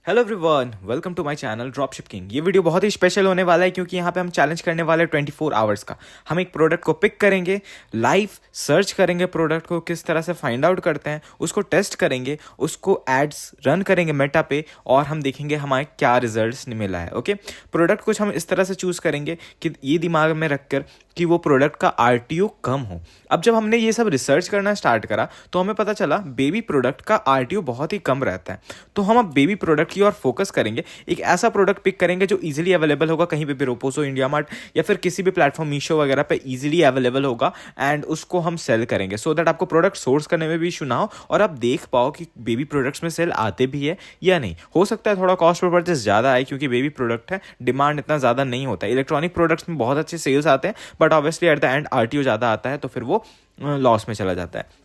Hello everyone, welcome to my channel drop shipping. ये video बहुत ही स्पेशल होने वाला है क्योंकि यहाँ पे हम चैलेंज करने वाले हैं 24 आवर्स का। हम एक प्रोडक्ट को पिक करेंगे, लाइव सर्च करेंगे, प्रोडक्ट को किस तरह से फाइंड आउट करते हैं, उसको टेस्ट करेंगे, उसको एड्स रन करेंगे मेटा पे और हम देखेंगे हमारे क्या रिजल्ट्स मिला है। ओके, प्रोडक्ट कुछ हम इस तरह से चूज़ करेंगे कि ये दिमाग में रखकर कि वो प्रोडक्ट का आरटीओ कम हो। अब जब हमने ये सब रिसर्च करना स्टार्ट करा तो हमें पता चला बेबी प्रोडक्ट का आरटीओ बहुत ही कम रहता है। तो हम अब बेबी प्रोडक्ट की ओर फोकस करेंगे, एक ऐसा प्रोडक्ट पिक करेंगे जो इजीली अवेलेबल होगा कहीं भी रोपोसो, इंडिया मार्ट या फिर किसी भी प्लेटफॉर्म मीशो वगैरह पे इजीली अवेलेबल होगा एंड उसको हम सेल करेंगे सो दैट आपको प्रोडक्ट सोर्स करने में भी इशू ना हो और आप देख पाओ कि बेबी प्रोडक्ट्स में सेल आते भी है या नहीं। हो सकता है थोड़ा कॉस्ट पर परचेस ज़्यादा आए क्योंकि बेबी प्रोडक्ट है, डिमांड इतना ज़्यादा नहीं होता है। इलेक्ट्रॉनिक प्रोडक्ट्स में बहुत अच्छे सेल्स आते हैं but obviously at the end RTO ज़्यादा आता है तो फिर वो लॉस में चला जाता है।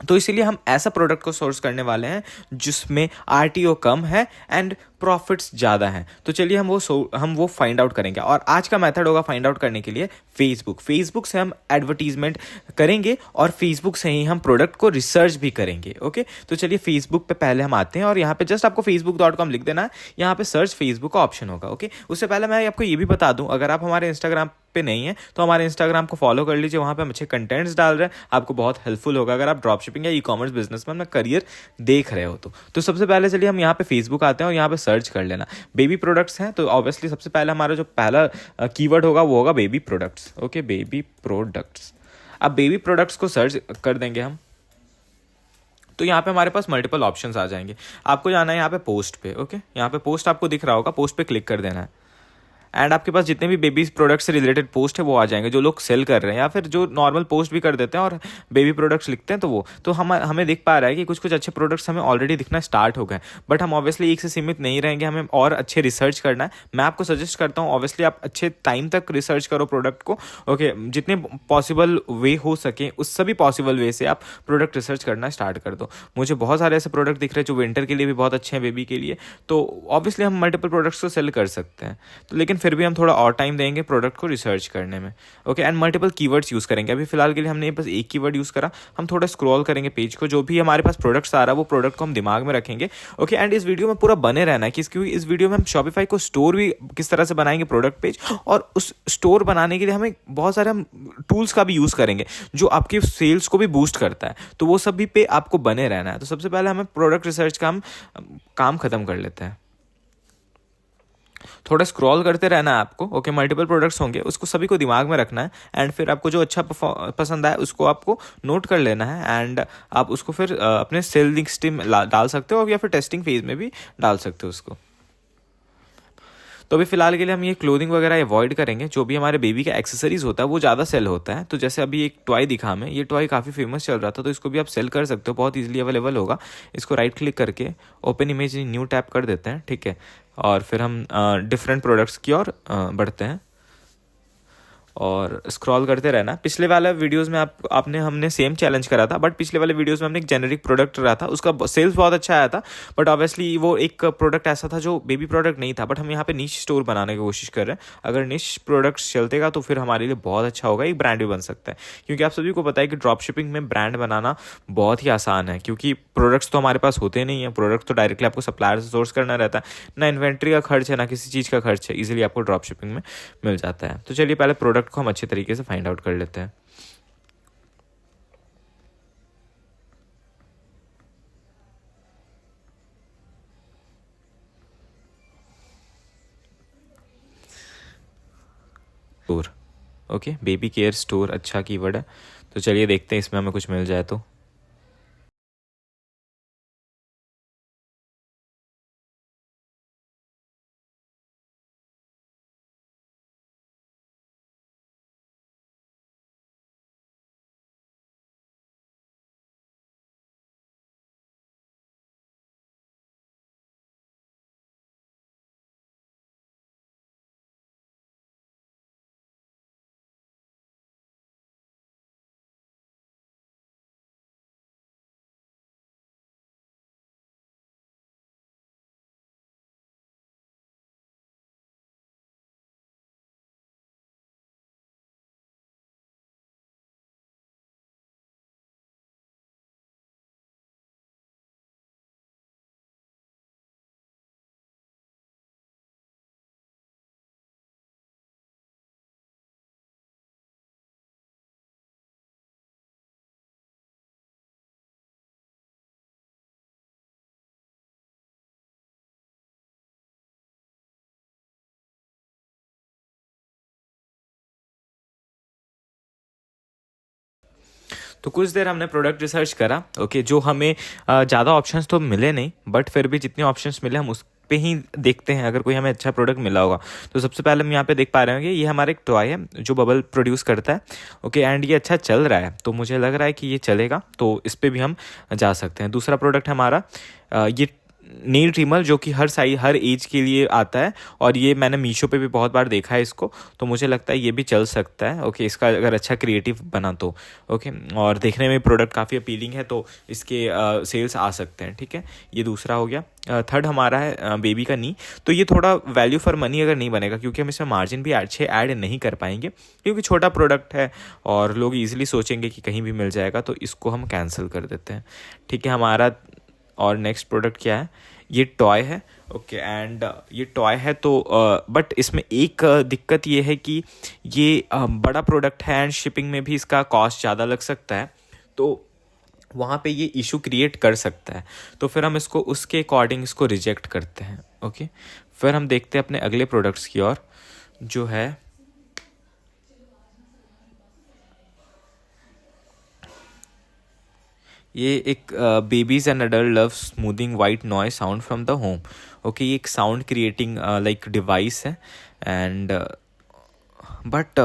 तो इसीलिए हम ऐसा प्रोडक्ट को सोर्स करने वाले हैं जिसमें आरटीओ कम है एंड प्रॉफिट्स ज़्यादा हैं। तो चलिए हम वो फाइंड आउट करेंगे और आज का मेथड होगा फाइंड आउट करने के लिए फेसबुक से हम एडवर्टीजमेंट करेंगे और फेसबुक से ही हम प्रोडक्ट को रिसर्च भी करेंगे। ओके, तो चलिए फेसबुक पे पहले हम आते हैं और यहाँ पे जस्ट आपको facebook.com लिख देना है, यहाँ पे सर्च फेसबुक का ऑप्शन होगा। ओके, उससे पहले मैं आपको ये भी बता दूं, अगर आप हमारे इंस्टाग्राम पे नहीं है तो हमारे इंस्टाग्राम को फॉलो कर लीजिए, वहाँ पे हम अच्छे कंटेंट्स डाल रहे हैं, आपको बहुत हेल्पफुल होगा अगर आप ड्रॉप शिपिंग या ई कॉमर्स बिजनेस में अपना करियर देख रहे हो। तो सबसे पहले चलिए हम यहाँ पे फेसबुक आते हैं और यहाँ पे सर्च कर लेना बेबी प्रोडक्ट्स हैं तो ऑब्वियसली सबसे पहले हमारा जो पहला कीवर्ड होगा वो होगा baby products. Okay, baby products. अब बेबी प्रोडक्ट्स को सर्च कर देंगे हम तो यहाँ पे हमारे पास मल्टीपल ऑप्शंस आ जाएंगे। आपको जाना है यहाँ पे पोस्ट पे। ओके, यहाँ पे पोस्ट आपको दिख रहा होगा, पोस्ट पे क्लिक कर देना है एंड आपके पास जितने भी बेबी प्रोडक्ट से रिलेटेड पोस्ट है वो आ जाएंगे, जो लोग सेल कर रहे हैं या फिर जो नॉर्मल पोस्ट भी कर देते हैं और बेबी प्रोडक्ट्स लिखते हैं। तो वो तो हमें दिख पा रहा है कि कुछ कुछ अच्छे प्रोडक्ट्स हमें ऑलरेडी दिखना स्टार्ट हो गए, बट हम ऑब्वियसली एक से सीमित नहीं रहेंगे, हमें और अच्छे रिसर्च करना है। मैं आपको सजेस्ट करता हूँ ऑब्वियसली आप अच्छे टाइम तक रिसर्च करो प्रोडक्ट को। ओके, जितने पॉसिबल वे हो सके उस सभी पॉसिबल वे से आप प्रोडक्ट रिसर्च करना स्टार्ट कर दो। मुझे बहुत सारे ऐसे प्रोडक्ट दिख रहे हैं जो विंटर के लिए भी बहुत अच्छे हैं, बेबी के लिए, तो ऑब्वियसली हम मल्टीपल प्रोडक्ट्स को सेल कर सकते हैं। तो लेकिन फिर भी हम थोड़ा और टाइम देंगे प्रोडक्ट को रिसर्च करने में। Okay, and multiple keywords use करेंगे। अभी फिलहाल के लिए हमने बस एक कीवर्ड यूज़ करा, हम थोड़ा स्क्रॉल करेंगे पेज को, जो भी हमारे पास प्रोडक्ट्स आ रहा है वो प्रोडक्ट को हम दिमाग में रखेंगे। ओके, एंड इस वीडियो में पूरा बने रहना है क्योंकि इस वीडियो में हम शॉपिफाई को स्टोर भी किस तरह से बनाएंगे प्रोडक्ट पेज, और उस स्टोर बनाने के लिए हमें बहुत सारे हम टूल्स का भी यूज़ करेंगे जो आपके सेल्स को भी बूस्ट करता है। तो वो सभी पे आपको बने रहना है। तो सबसे पहले हमें प्रोडक्ट रिसर्च का हम काम खत्म कर लेते हैं। थोड़ा स्क्रॉल करते रहना है आपको। ओके, मल्टीपल प्रोडक्ट्स होंगे, उसको सभी को दिमाग में रखना है एंड फिर आपको जो अच्छा पसंद आए उसको आपको नोट कर लेना है एंड आप उसको फिर अपने सेल लिस्ट में डाल सकते हो या फिर टेस्टिंग फेज में भी डाल सकते हो उसको। तो अभी फिलहाल के लिए हम ये क्लोथिंग वगैरह अवॉइड करेंगे। जो भी हमारे बेबी का एक्सेसरीज होता है वो ज़्यादा सेल होता है। तो जैसे अभी एक टॉय दिखा हमें, ये टॉय काफ़ी फेमस चल रहा था तो इसको भी आप सेल कर सकते हो, बहुत ईजिली अवेलेबल होगा। इसको राइट क्लिक करके ओपन इमेज न्यू टैप कर देते हैं, ठीक है, और फिर हम डिफरेंट प्रोडक्ट्स की ओर बढ़ते हैं और स्क्रॉल करते रहना। पिछले वाले वीडियोस में हमने सेम चैलेंज करा था, बट पिछले वाले वीडियोस में हमने एक जेनेरिक प्रोडक्ट रहा था, उसका सेल्स बहुत अच्छा आया था, बट ऑब्वियसली वो एक प्रोडक्ट ऐसा था जो बेबी प्रोडक्ट नहीं था। बट हम यहाँ पे निश स्टोर बनाने की कोशिश कर रहे हैं। अगर निश प्रोडक्ट्स चलतेगा तो फिर हमारे लिए बहुत अच्छा होगा, एक ब्रांड भी बन सकता है। क्योंकि आप सभी को पता है कि ड्रॉप शिपिंग में ब्रांड बनाना बहुत ही आसान है क्योंकि प्रोडक्ट्स तो हमारे पास होते नहीं है। प्रोडक्ट तो डायरेक्टली आपको सप्लायर से सोर्स करना रहता है, ना इन्वेंट्री का खर्च है ना किसी चीज़ का खर्च है, इजीली आपको ड्रॉप शिपिंग में मिल जाता है। तो चलिए पहले प्रोडक्ट को हम अच्छे तरीके से फाइंड आउट कर लेते हैं। Store. Okay, baby care store अच्छा कीवर्ड है। तो चलिए देखते हैं इसमें हमें कुछ मिल जाए तो। तो कुछ देर हमने प्रोडक्ट रिसर्च करा, ओके, जो हमें ज़्यादा ऑप्शंस तो मिले नहीं, बट फिर भी जितने ऑप्शंस मिले हम उस पे ही देखते हैं अगर कोई हमें अच्छा प्रोडक्ट मिला होगा। तो सबसे पहले हम यहाँ पे देख पा रहे होंगे ये हमारा एक टॉय है जो बबल प्रोड्यूस करता है, ओके, एंड ये अच्छा चल रहा है, तो मुझे लग रहा है कि ये चलेगा, तो इस पर भी हम जा सकते हैं। दूसरा प्रोडक्ट हमारा ये नेल ट्रिमर, जो कि हर एज के लिए आता है, और ये मैंने मीशो पे भी बहुत बार देखा है इसको, तो मुझे लगता है ये भी चल सकता है, ओके, इसका अगर अच्छा क्रिएटिव बना तो, ओके, और देखने में प्रोडक्ट काफ़ी अपीलिंग है, तो इसके सेल्स आ सकते हैं, ठीक है। ये दूसरा हो गया। थर्ड हमारा है बेबी का नी। तो ये थोड़ा वैल्यू फॉर मनी अगर नहीं बनेगा, क्योंकि हम इसमें मार्जिन भी अच्छे ऐड नहीं कर पाएंगे, क्योंकि छोटा प्रोडक्ट है और लोग ईजिली सोचेंगे कि कहीं भी मिल जाएगा, तो इसको हम कैंसिल कर देते हैं, ठीक है हमारा। और नेक्स्ट प्रोडक्ट क्या है, ये टॉय है, ओके, एंड ये टॉय है, तो बट इसमें एक दिक्कत ये है कि ये बड़ा प्रोडक्ट है एंड शिपिंग में भी इसका कॉस्ट ज़्यादा लग सकता है, तो वहाँ पे ये इशू क्रिएट कर सकता है, तो फिर हम इसको उसके अकॉर्डिंग इसको रिजेक्ट करते हैं, ओके। फिर हम देखते हैं अपने अगले प्रोडक्ट्स की ओर, जो है ये एक babies and adult love smoothing white noise sound from the home, okay. ये एक साउंड क्रिएटिंग लाइक डिवाइस है, एंड बट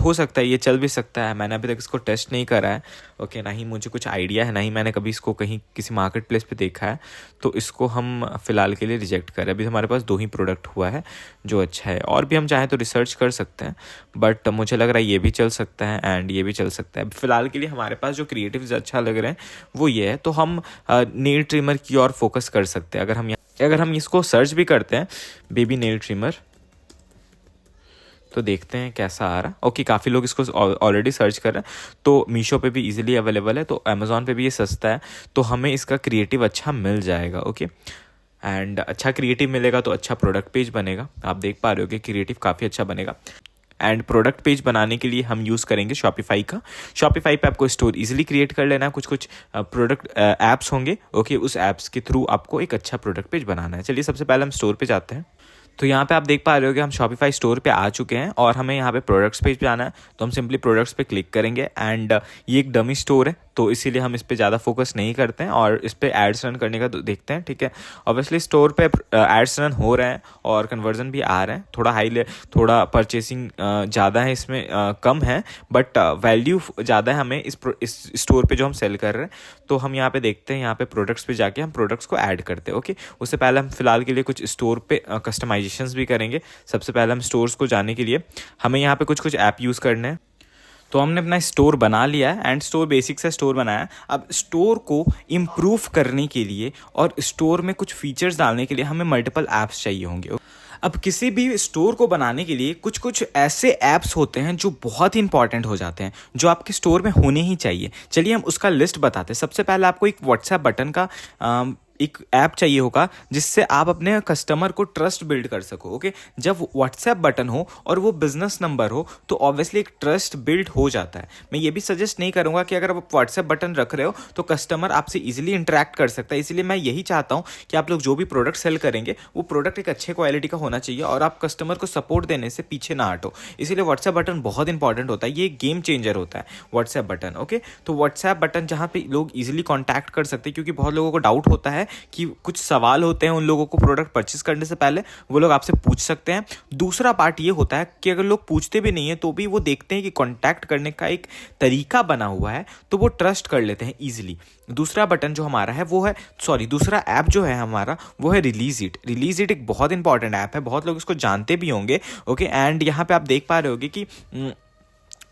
हो सकता है ये चल भी सकता है। मैंने अभी तक इसको टेस्ट नहीं करा है, ओके, ना ही मुझे कुछ आइडिया है, ना ही मैंने कभी इसको कहीं किसी मार्केट प्लेस पे देखा है, तो इसको हम फ़िलहाल के लिए रिजेक्ट करें। अभी हमारे पास 2 ही प्रोडक्ट हुआ है जो अच्छा है, और भी हम चाहें तो रिसर्च कर सकते हैं, बट मुझे लग रहा है ये भी चल सकता है एंड ये भी चल सकता है। फ़िलहाल के लिए हमारे पास जो क्रिएटिव्स अच्छा लग रहे हैं वो ये है, तो हम नेल ट्रिमर की ओर फोकस कर सकते हैं। अगर हम इसको सर्च भी करते हैं बेबी नेल ट्रिमर, तो देखते हैं कैसा आ रहा। ओके, काफ़ी लोग इसको ऑलरेडी सर्च कर रहे हैं, तो मीशो पे भी इजीली अवेलेबल है, तो अमेज़ॉन पे भी ये सस्ता है, तो हमें इसका क्रिएटिव अच्छा मिल जाएगा, ओके। एंड अच्छा क्रिएटिव मिलेगा तो अच्छा प्रोडक्ट पेज बनेगा। आप देख पा रहे हो कि क्रिएटिव काफ़ी अच्छा बनेगा। एंड प्रोडक्ट पेज बनाने के लिए हम यूज़ करेंगे शॉपिफाई का। शॉपिफाई पे आपको स्टोर इजीली क्रिएट कर लेना है, कुछ प्रोडक्ट ऐप्स होंगे, ओके, उस ऐप्स के थ्रू आपको एक अच्छा प्रोडक्ट पेज बनाना है। चलिए सबसे पहले हम स्टोर पे जाते हैं। तो यहाँ पे आप देख पा रहे हो कि हम शॉपिफाई स्टोर पे आ चुके हैं, और हमें यहाँ पे प्रोडक्ट्स पेज पे आना है, तो हम सिंपली प्रोडक्ट्स पे क्लिक करेंगे। एंड ये एक डमी स्टोर है, तो इसीलिए हम इस पे ज़्यादा फोकस नहीं करते हैं, और इस पे एड्स रन करने का देखते हैं, ठीक है। ऑब्वियसली स्टोर पे एड्स रन हो रहे हैं और कन्वर्जन भी आ रहे हैं, थोड़ा परचेसिंग ज़्यादा है इसमें, कम है, बट वैल्यू ज़्यादा है हमें इस स्टोर पे जो हम सेल कर रहे हैं। तो हम यहाँ पे देखते हैं, यहाँ पे प्रोडक्ट्स पे जाके हम प्रोडक्ट्स को ऐड करते हैं, ओके। उससे पहले हम फिलहाल के लिए कुछ स्टोर पे कस्टमाइजेशंस भी करेंगे। सबसे पहले हम स्टोर्स को जाने के लिए हमें यहाँ पे कुछ ऐप यूज़ करने हैं। तो हमने अपना स्टोर बना लिया है, एंड स्टोर बेसिक से स्टोर बनाया है। अब स्टोर को इम्प्रूव करने के लिए और स्टोर में कुछ फीचर्स डालने के लिए हमें मल्टीपल ऐप्स चाहिए होंगे। अब किसी भी स्टोर को बनाने के लिए कुछ ऐसे ऐप्स होते हैं जो बहुत ही इंपॉर्टेंट हो जाते हैं, जो आपके स्टोर में होने ही चाहिए। चलिए हम उसका लिस्ट बताते हैं। सबसे पहले आपको एक व्हाट्सएप बटन का एक ऐप चाहिए होगा, जिससे आप अपने कस्टमर को ट्रस्ट बिल्ड कर सको, ओके। जब व्हाट्सएप बटन हो और वो बिजनेस नंबर हो, तो ऑब्वियसली एक ट्रस्ट बिल्ड हो जाता है। मैं ये भी सजेस्ट नहीं करूंगा कि अगर आप व्हाट्सएप बटन रख रहे हो तो कस्टमर आपसे इजीली इंटरेक्ट कर सकता है। इसलिए मैं यही चाहता हूँ कि आप लोग जो भी प्रोडक्ट सेल करेंगे वो प्रोडक्ट एक अच्छे क्वालिटी का होना चाहिए, और आप कस्टमर को सपोर्ट देने से पीछे ना हटो। इसीलिए व्हाट्सएप बटन बहुत इंपॉर्टेंट होता है, ये गेम चेंजर होता है व्हाट्सएप बटन, ओके। तो व्हाट्सएप बटन जहाँ पे लोग इजीली कॉन्टैक्ट कर सकते हैं, क्योंकि बहुत लोगों को डाउट होता है कि कुछ सवाल होते हैं उन लोगों को प्रोडक्ट परचेस करने से पहले, वो लोग आपसे पूछ सकते हैं। दूसरा पार्ट ये होता है कि अगर लोग पूछते भी नहीं है तो भी वो देखते हैं कि कांटेक्ट करने का एक तरीका बना हुआ है, तो वो ट्रस्ट कर लेते हैं इजीली। दूसरा बटन जो हमारा है वो है दूसरा ऐप जो है हमारा वो है रिलीज इट एक बहुत इंपॉर्टेंट ऐप है, बहुत लोग इसको जानते भी होंगे, ओके। एंड यहाँ पे आप देख पा रहे होगे कि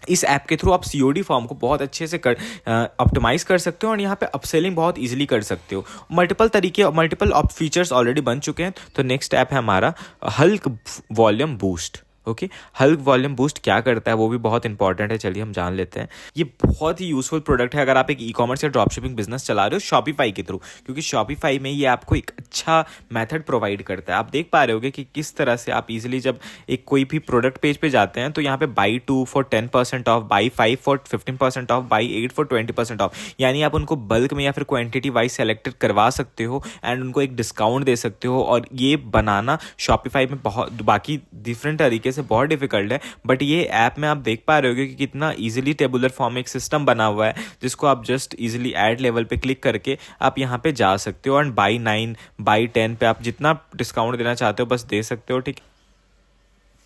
इस ऐप के थ्रू आप सीओडी फॉर्म को बहुत अच्छे से ऑप्टिमाइज़ कर सकते हो, और यहाँ पे अपसेलिंग बहुत इजीली कर सकते हो। मल्टीपल फीचर्स ऑलरेडी बन चुके हैं। तो नेक्स्ट ऐप है हमारा Hulk volume boost, okay. Hulk volume boost क्या करता है वो भी बहुत इंपॉर्टेंट है, चलिए हम जान लेते हैं। ये बहुत ही यूजफुल प्रोडक्ट है अगर आप एक ई कॉमर्स या ड्रॉप शिपिंग बिजनेस चला रहे हो शॉपिफाई के थ्रू, क्योंकि शॉपिफाई में ये आपको एक अच्छा मेथड प्रोवाइड करता है। आप देख पा रहे होगे कि किस तरह से आप इजीली जब एक कोई भी प्रोडक्ट पेज पे जाते हैं तो यहाँ पे by 2 for 10% of, by 5 for 15% of, by 8 for 20% of, यानी आप उनको बल्क में या फिर क्वांटिटी वाइज सेलेक्टेड करवा सकते हो एंड उनको एक डिस्काउंट दे सकते हो। और ये बनाना शॉपिफाई में बहुत बाकी डिफरेंट तरीके तरीके से बहुत डिफिकल्ट है, बट ये ऐप में आप देख पा रहे होगे कि कितना ईजिली टेबुलर फॉर्म एक सिस्टम बना हुआ है, जिसको आप जस्ट ईजिली ऐड लेवल पे क्लिक करके आप यहाँ पे जा सकते हो एंड बाई 9 बाई 10 पे आप जितना डिस्काउंट देना चाहते हो बस दे सकते हो, ठीक।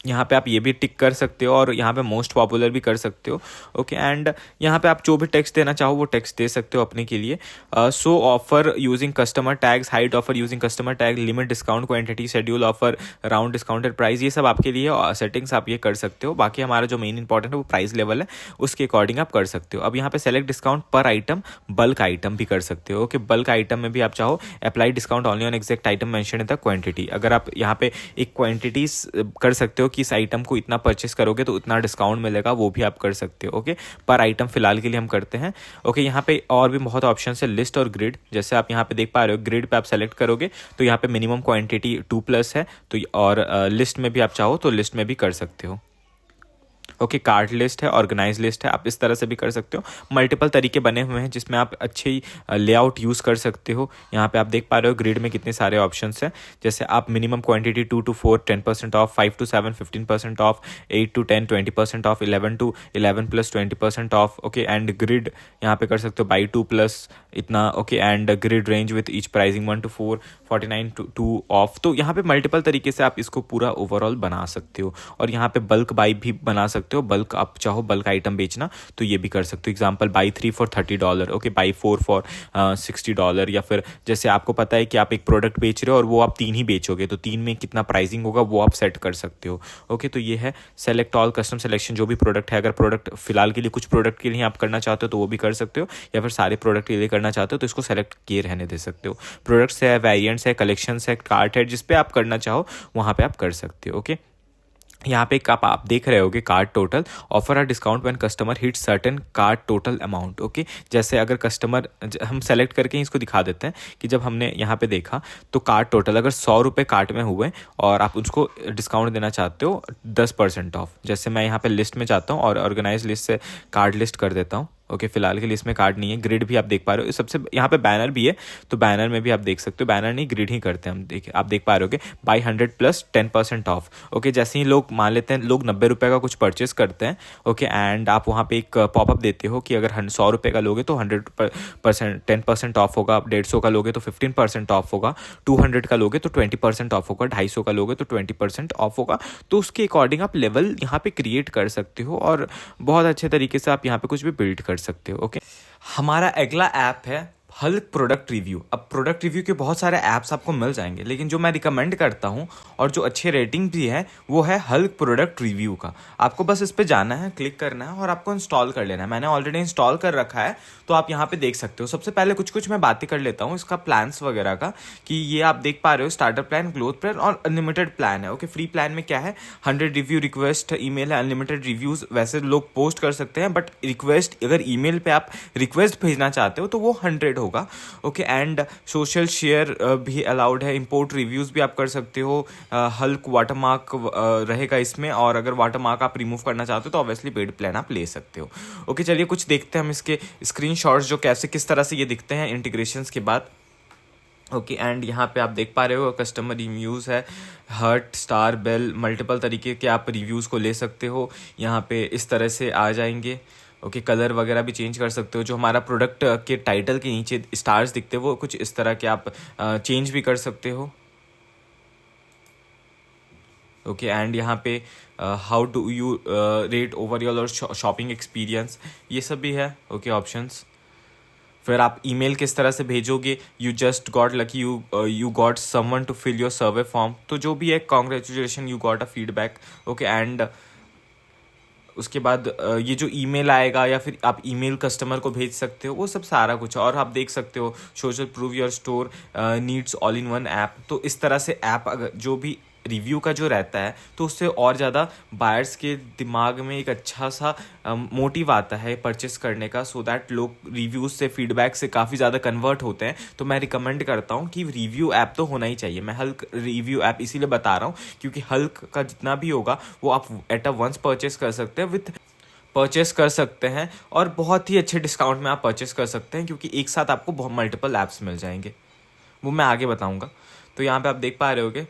यहाँ पे आप ये भी टिक कर सकते हो और यहाँ पे मोस्ट पॉपुलर भी कर सकते हो, ओके। एंड यहाँ पे आप जो भी टेक्स्ट देना चाहो वो टेक्स्ट दे सकते हो अपने के लिए। सो offer using customer tags, height offer using customer tag, limit discount, quantity, schedule offer, round discounted price, ये सब आपके लिए सेटिंग्स आप ये कर सकते हो। बाकी हमारा जो मेन इंपॉर्टेंट है वो प्राइस लेवल है, उसके अकॉर्डिंग आप कर सकते हो। अब यहाँ पे सेलेक्ट डिस्काउंट पर आइटम, बल्क आइटम भी कर सकते हो, ओके। बल्क आइटम में भी आप चाहो apply discount only on exact item mention in the quantity. अगर आप यहाँ पे एक क्वांटिटी कर सकते हो कि इस आइटम को इतना परचेस करोगे तो उतना डिस्काउंट मिलेगा, वो भी आप कर सकते हो, ओके। पर आइटम फिलहाल के लिए हम करते हैं, ओके। यहाँ पे और भी बहुत ऑप्शन है, लिस्ट और ग्रिड। जैसे आप यहाँ पे देख पा रहे हो, ग्रिड पे आप सेलेक्ट करोगे तो यहाँ पे मिनिमम क्वांटिटी 2+ है, तो और लिस्ट में भी आप चाहो तो लिस्ट में भी कर सकते हो, ओके। कार्ड लिस्ट है, ऑर्गेनाइज लिस्ट है, आप इस तरह से भी कर सकते हो। मल्टीपल तरीके बने हुए हैं जिसमें आप अच्छे ही लेआउट यूज़ कर सकते हो। यहाँ पे आप देख पा रहे हो ग्रिड में कितने सारे ऑप्शंस हैं। जैसे आप minimum quantity 2 to 4 10% of, 5 to 7 15% of, 8 to 10 20% of, 11 to 11 + 20% of, okay. And grid यहाँ पे कर सकते हो बाई 2+ इतना, okay. And grid range with each pricing 1 to 4 49 to 2 of. तो यहाँ पे मल्टीपल तरीके से आप इसको पूरा ओवरऑल बना सकते हो। और यहाँ पे बल्क बाई भी बना सकते हो, बल्क आप चाहो बल्क आइटम बेचना तो ये भी कर सकते हो। Example by 3 for $30, okay, by 4 for $60। या फिर जैसे आपको पता है कि आप एक प्रोडक्ट बेच रहे हो और वो आप 3 ही बेचोगे तो 3 में कितना प्राइसिंग होगा वो आप सेट कर सकते हो, ओके। तो ये है सेलेक्ट ऑल, कस्टम सिलेक्शन। जो भी प्रोडक्ट है, अगर प्रोडक्ट फिलहाल के लिए कुछ प्रोडक्ट के लिए आप करना चाहते हो तो वो भी कर सकते हो, या फिर सारे प्रोडक्ट के लिए करना चाहते हो तो इसको सेलेक्ट किए रहने दे सकते हो। प्रोडक्ट्स है, वेरिएंट्स है, कलेक्शंस है, कार्ट है, जिस पे आप करना चाहो वहाँ पे आप कर सकते हो, ओके। यहाँ पे आप देख रहे होगे card total, offer or discount when customer hit certain card total amount, okay. जैसे अगर कस्टमर, हम सेलेक्ट करके ही इसको दिखा देते हैं कि जब हमने यहाँ पे देखा तो कार्ड टोटल अगर 100 रुपये कार्ट में हुए और आप उसको डिस्काउंट देना चाहते हो 10% ऑफ। जैसे मैं यहाँ पे लिस्ट में जाता हूँ और ऑर्गेनाइज लिस्ट से कार्ड लिस्ट कर देता हूँ, ओके। फिलहाल के लिए इसमें कार्ड नहीं है। ग्रिड भी आप देख पा रहे हो, सबसे यहाँ पे बैनर भी है तो बैनर में भी आप देख सकते हो। बैनर नहीं, ग्रिड ही करते हैं हम, देखिए आप देख पा रहे हो बाई 100 + 10% ऑफ, ओके। जैसे ही लोग मान लेते हैं, लोग 90 रुपये का कुछ परचेस करते हैं, ओके। एंड आप वहाँ पे एक पॉपअप देते हो कि अगर 100 रुपये का लोगे तो 100% 10% ऑफ होगा, 150 का लोगे तो 15% ऑफ होगा, 200 का लोगे तो 20% ऑफ होगा, 250 का लोगे तो 20% ऑफ होगा। तो उसके अकॉर्डिंग आप लेवल यहाँ पे क्रिएट कर सकते हो और बहुत अच्छे तरीके से आप यहाँ पे कुछ भी बिल्ड कर सकते हो, ओके। हमारा अगला ऐप है हल्क प्रोडक्ट रिव्यू। अब प्रोडक्ट रिव्यू के बहुत सारे ऐप्स आपको मिल जाएंगे, लेकिन जो मैं रिकमेंड करता हूँ और जो अच्छे रेटिंग भी है वो है हल्क प्रोडक्ट रिव्यू का। आपको बस इस पर जाना है, क्लिक करना है और आपको इंस्टॉल कर लेना है। मैंने ऑलरेडी इंस्टॉल कर रखा है तो आप यहाँ पे देख सकते हो। सबसे पहले कुछ मैं बातें कर लेता हूँ इसका प्लान्स वगैरह का, कि ये आप देख पा रहे हो स्टार्टर प्लान, ग्रोथ प्लान और अनलिमिटेड प्लान है, ओके। फ्री प्लान में क्या है, 100 रिव्यू रिक्वेस्ट ईमेल है, अनलिमिटेड रिव्यूज़ वैसे लोग पोस्ट कर सकते हैं, बट रिक्वेस्ट अगर ईमेल पे आप रिक्वेस्ट भेजना चाहते हो तो वो 100 होगा, ओके। एंड सोशल शेयर भी अलाउड है, इंपोर्ट रिव्यूज़ भी आप कर सकते हो। हल्क वाटरमार्क रहेगा इसमें, और अगर वाटरमार्क आप रिमूव करना चाहते हो तो ऑब्वियसली पेड प्लान आप ले सकते हो, ओके। चलिए कुछ देखते हैं हम इसके स्क्रीनशॉट्स जो कैसे किस तरह से ये दिखते हैं इंटीग्रेशंस के बाद, ओके। एंड यहाँ पे आप देख पा रहे हो कस्टमर रिव्यूज़ है, हर्ट, स्टार, बेल, मल्टीपल तरीके के आप रिव्यूज़ को ले सकते हो। यहाँ पे इस तरह से आ जाएंगे, ओके। कलर वगैरह भी चेंज कर सकते हो। जो हमारा प्रोडक्ट के टाइटल के नीचे स्टार्स दिखते हैं वो कुछ इस तरह के आप चेंज भी कर सकते हो, ओके। एंड यहाँ पे how do you rate overall और शॉपिंग एक्सपीरियंस, ये सब भी है, ओके, ऑप्शंस। फिर आप ईमेल किस तरह से भेजोगे, you just got lucky, you got someone to fill your survey form, तो जो भी है congratulation, you got a feedback, okay. And उसके बाद ये जो ईमेल आएगा या फिर आप ईमेल कस्टमर को भेज सकते हो, वो सब सारा कुछ। और आप देख सकते हो social prove your store needs all in one app. तो इस तरह से ऐप अगर जो भी रिव्यू का जो रहता है तो उससे और ज़्यादा बायर्स के दिमाग में एक अच्छा सा मोटिव आता है परचेस करने का, सो दैट लोग रिव्यूज़ से, फीडबैक से काफ़ी ज़्यादा कन्वर्ट होते हैं। तो मैं रिकमेंड करता हूँ कि रिव्यू ऐप तो होना ही चाहिए। मैं हल्क रिव्यू ऐप इसीलिए बता रहा हूँ क्योंकि हल्क का जितना भी होगा वो आप एट अ वंस परचेस कर सकते हैं, परचेस कर सकते हैं और बहुत ही अच्छे डिस्काउंट में आप परचेस कर सकते हैं, क्योंकि एक साथ आपको बहुत मल्टीपल ऐप्स मिल जाएंगे, वो मैं आगे बताऊँगा। तो यहाँ पर आप देख पा रहे होगे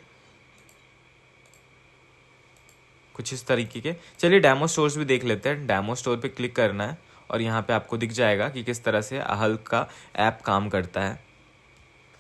कुछ इस तरीके के। चलिए डेमो स्टोर्स भी देख लेते हैं। डेमो स्टोर पे क्लिक करना है और यहाँ पे आपको दिख जाएगा कि किस तरह से हल्क का ऐप काम करता है।